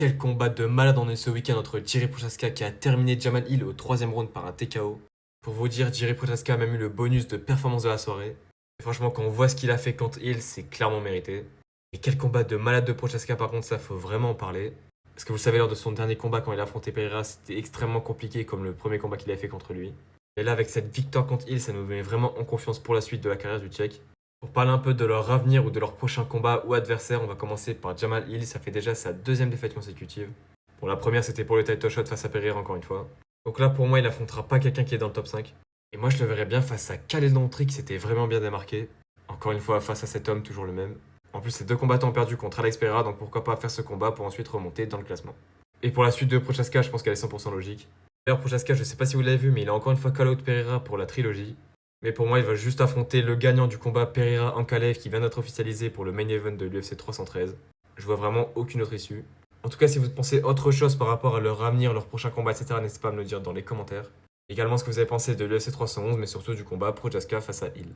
Quel combat de malade on a eu ce week-end entre Jiri Prochaska qui a terminé Jamal Hill au troisième round par un TKO. Pour vous dire, Jiri Prochaska a même eu le bonus de performance de la soirée. Et franchement, quand on voit ce qu'il a fait contre Hill, c'est clairement mérité. Et quel combat de malade de Prochaska par contre, ça faut vraiment en parler. Parce que vous le savez, lors de son dernier combat quand il a affronté Pereira, c'était extrêmement compliqué comme le premier combat qu'il avait fait contre lui. Et là, avec cette victoire contre Hill, ça nous met vraiment en confiance pour la suite de la carrière du Tchèque. Pour parler un peu de leur avenir ou de leur prochain combat ou adversaire, on va commencer par Jamal Hill, ça fait déjà sa deuxième défaite consécutive. Bon, la première c'était pour le title shot face à Pereira encore une fois. Donc là pour moi il affrontera pas quelqu'un qui est dans le top 5. Et moi je le verrais bien face à Khaled Lontri qui s'était vraiment bien démarqué. Encore une fois face à cet homme toujours le même. En plus c'est deux combattants perdus contre Alex Pereira donc pourquoi pas faire ce combat pour ensuite remonter dans le classement. Et pour la suite de Prochaska je pense qu'elle est 100% logique. D'ailleurs Prochaska je sais pas si vous l'avez vu mais il a encore une fois call out Pereira pour la trilogie. Mais pour moi il va juste affronter le gagnant du combat Pereira-Ankalaev qui vient d'être officialisé pour le main event de l'UFC 313. Je vois vraiment aucune autre issue. En tout cas, si vous pensez autre chose par rapport à leur avenir, leur prochain combat, etc., n'hésitez pas à me le dire dans les commentaires. Également ce que vous avez pensé de l'UFC 311, mais surtout du combat Prochaska face à Hill.